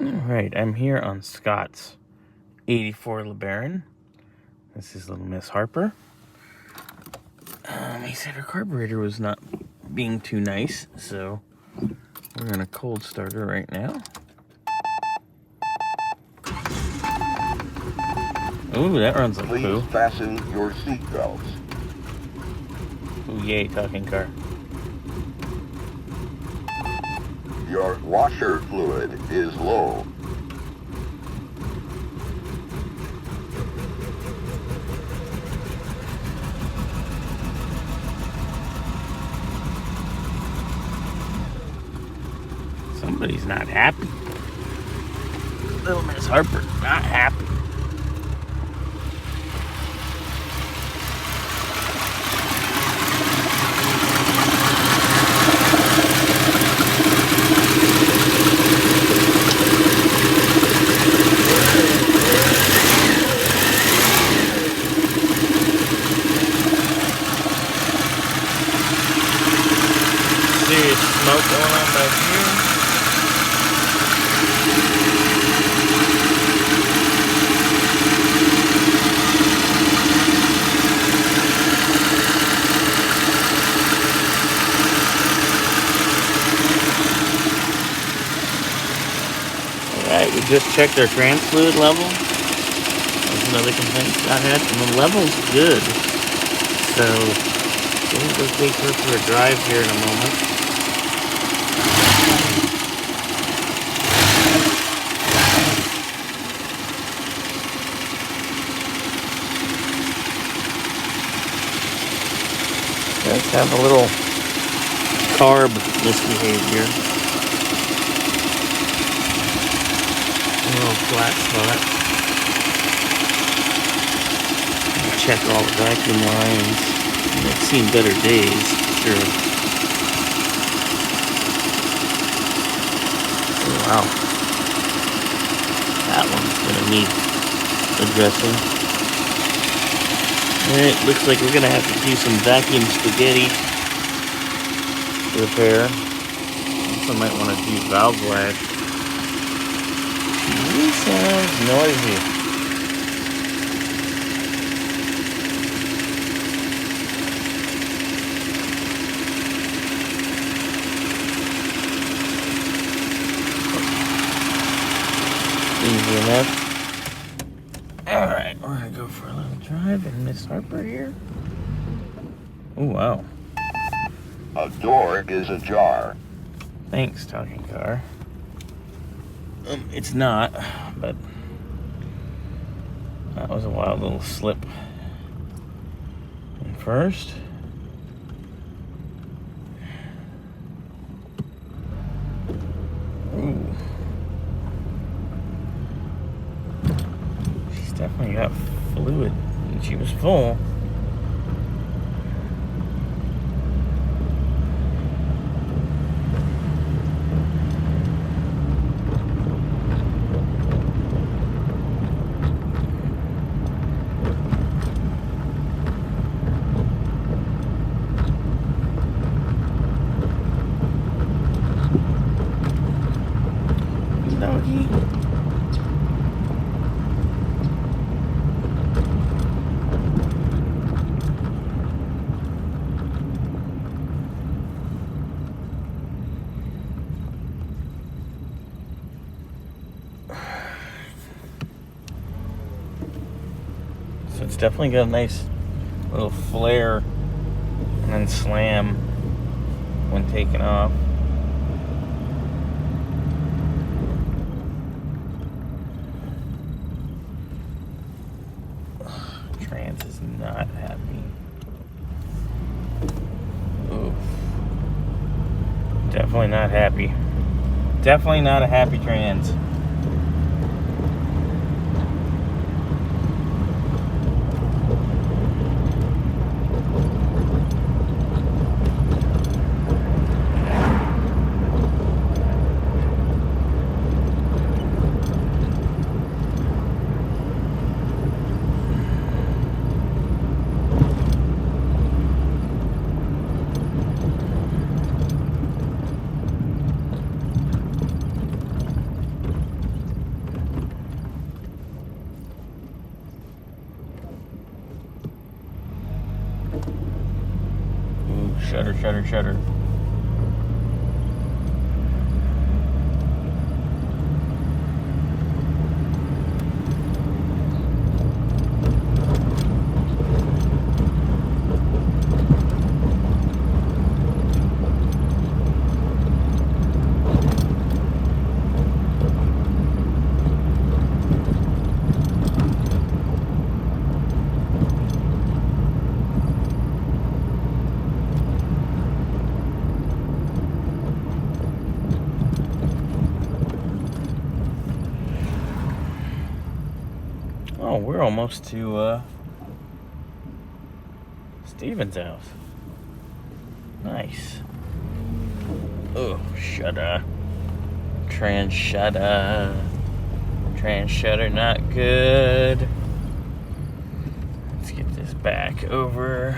Alright, I'm here on Scott's 84 Le Baron. This is little Miss Harper. He said her carburetor was not being too nice, so we're gonna cold start her right now. Ooh, that runs like poo. Please fasten your seatbelts. Ooh, yay, talking car. Your washer fluid is low. Somebody's not happy. Little Miss Harper, not happy. Serious smoke going on back here. Alright, we just checked our trans fluid level. That's another complaint Scott had, and the level's good. So, we'll go take her for a drive here in a moment. Let's have a little carb misbehavior. A little flat spot. Check all the vacuum lines. I've seen better days, sure. Oh, wow. That one's gonna need addressing. Alright, looks like we're gonna have to do some vacuum spaghetti repair. Also might want to do valve lash. This sounds noisy. Easy enough. Alright, we're gonna go for a little drive and Miss Harper here. Oh, wow. A door is ajar. Thanks, talking car. It's not, but that was a wild little slip. And first, ooh, she's definitely got fluid, and she was full. Doggy. So it's definitely got a nice little flare and then slam when taken off. Trans is not happy. Oof. Definitely not happy. Definitely not a happy trans. Shutter. Oh, we're almost to Steven's house. Nice. Oh, shutter. Trans shutter, not good. Let's get this back over.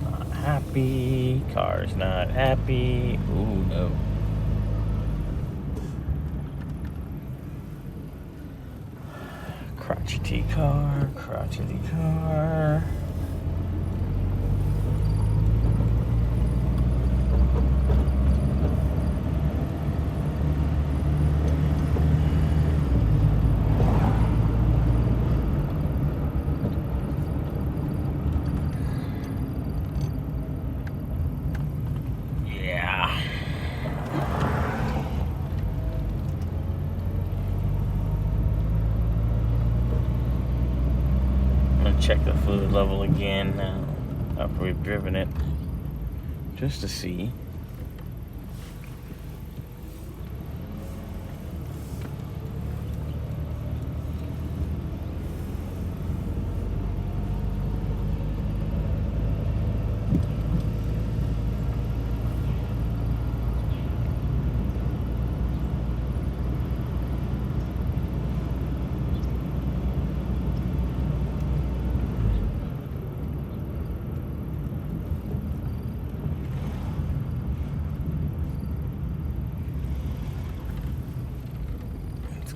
Not happy. Car's not happy. Ooh, no. Crotchety car. Yeah. I'm gonna check the fluid level again now after we've driven it, just to see.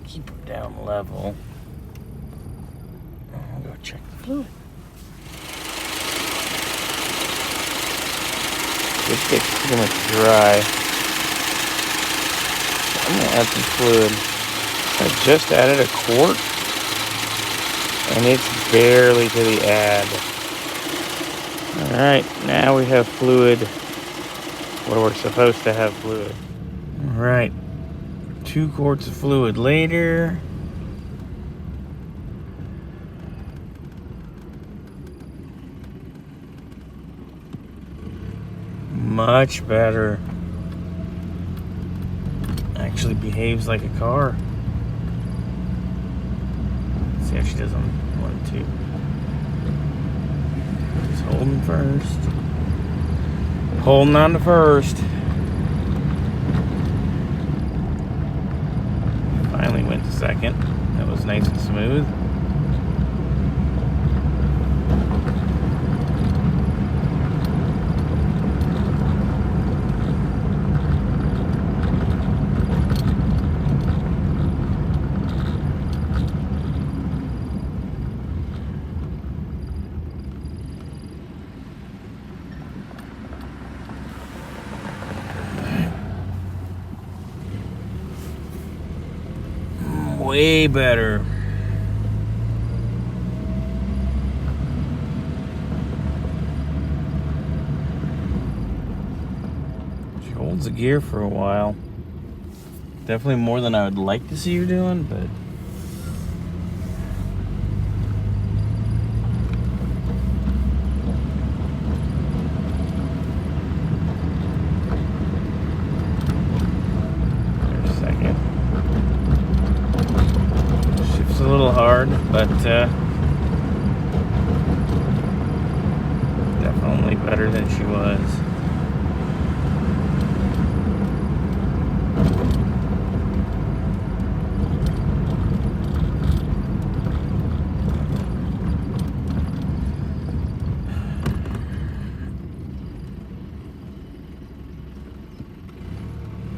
Keep her down level. I'll go check the fluid. This gets pretty much dry. I'm gonna add some fluid. I just added a quart, and it's barely to the add. Alright, now we have fluid where we're supposed to have fluid. Alright. 2 quarts of fluid later. Much better. Actually behaves like a car. Let's see how she does on 1 2. Just holding first. Holding on to first. Finally went to second. That was nice and smooth. Way better. She holds the gear for a while. Definitely more than I would like to see you doing, but a little hard, but definitely better than she was.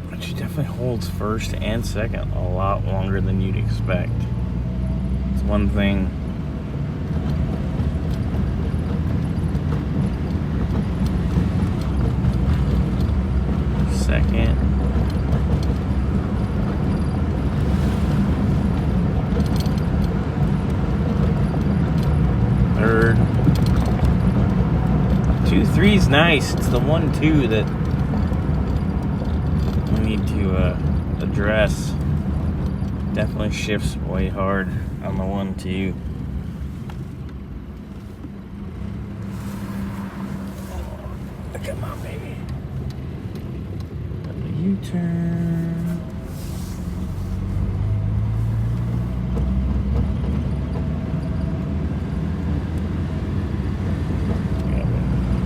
But she definitely holds first and second a lot longer than you'd expect. one thing. Second. Third. 2, 3's nice. It's the 1, 2 that we need to address. Definitely shifts way hard on the 1, 2. Come on, baby. U-turn.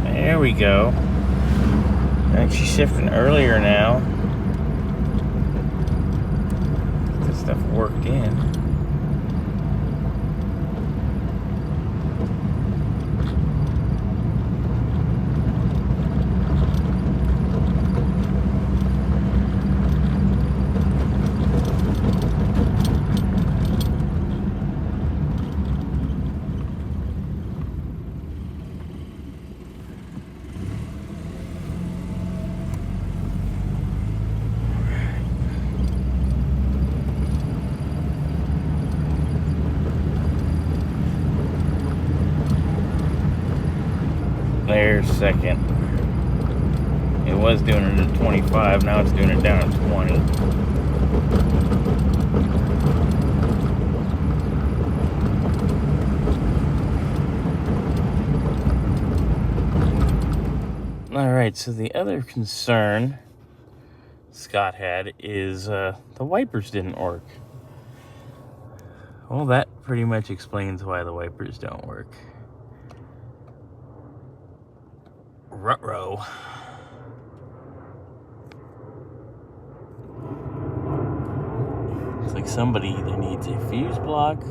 There we go. Actually shifting earlier now. Get this stuff worked in. There's second. It was doing it at 25, now it's doing it down at 20. Alright, so the other concern Scott had is the wipers didn't work. Well, that pretty much explains why the wipers don't work. Ruh-roh. It's like somebody either needs a fuse block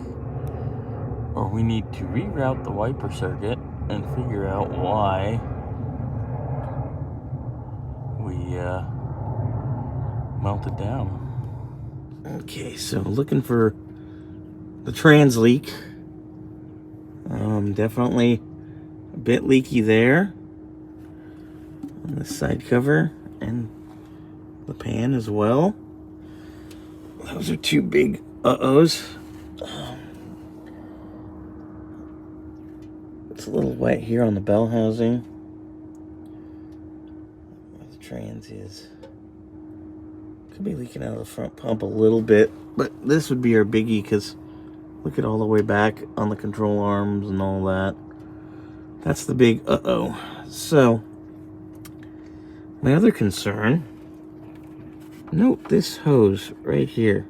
or we need to reroute the wiper circuit and figure out why we melted down. Okay, so looking for the trans leak. Definitely a bit leaky there on the side cover and the pan as well. Those are two big uh-ohs. It's a little wet here on the bell housing. Where the trans is. Could be leaking out of the front pump a little bit, but this would be our biggie because look at all the way back on the control arms and all that. That's the big uh-oh. So, my other concern, note this hose right here.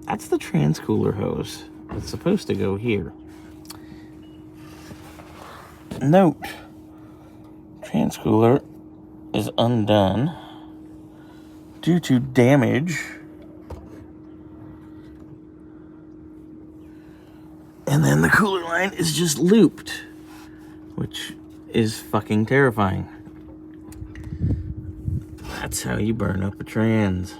That's the trans cooler hose. It's supposed to go here. Note, trans cooler is undone due to damage. And then the cooler line is just looped, which is fucking terrifying. That's how you burn up a trans.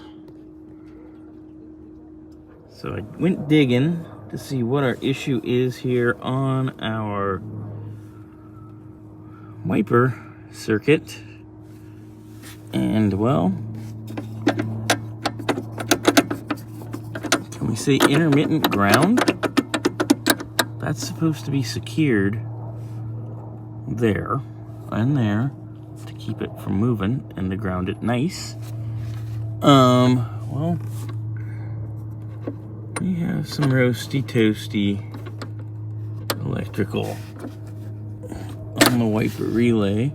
So I went digging to see what our issue is here on our wiper circuit. And well, can we say intermittent ground? That's supposed to be secured there and there to keep it from moving and to ground it nice. Well, we have some roasty toasty electrical on the wiper relay.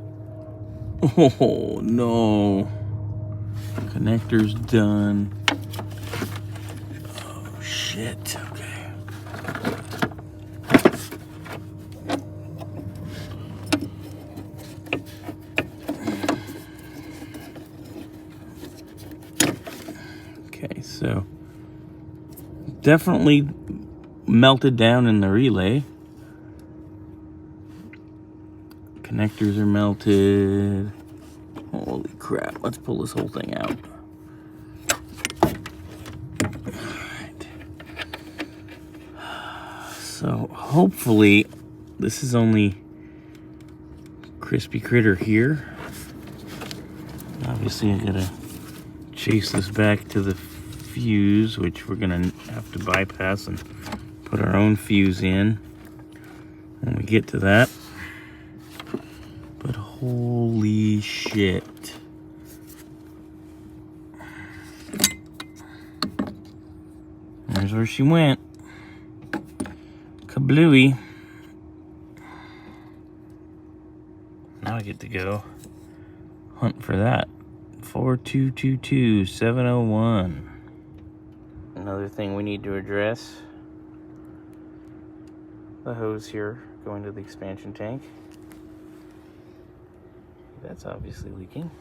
Oh no, connector's done. Oh shit. Okay. Okay, so definitely melted down in the relay. Connectors are melted. Holy crap, let's pull this whole thing out. So hopefully this is only crispy critter here. Obviously I gotta chase this back to the fuse, which we're gonna have to bypass and put our own fuse in when we get to that. But holy shit. There's where she went. Kablooey. Now I get to go hunt for that. 4222701. Another thing we need to address. The hose here going to the expansion tank. That's obviously leaking.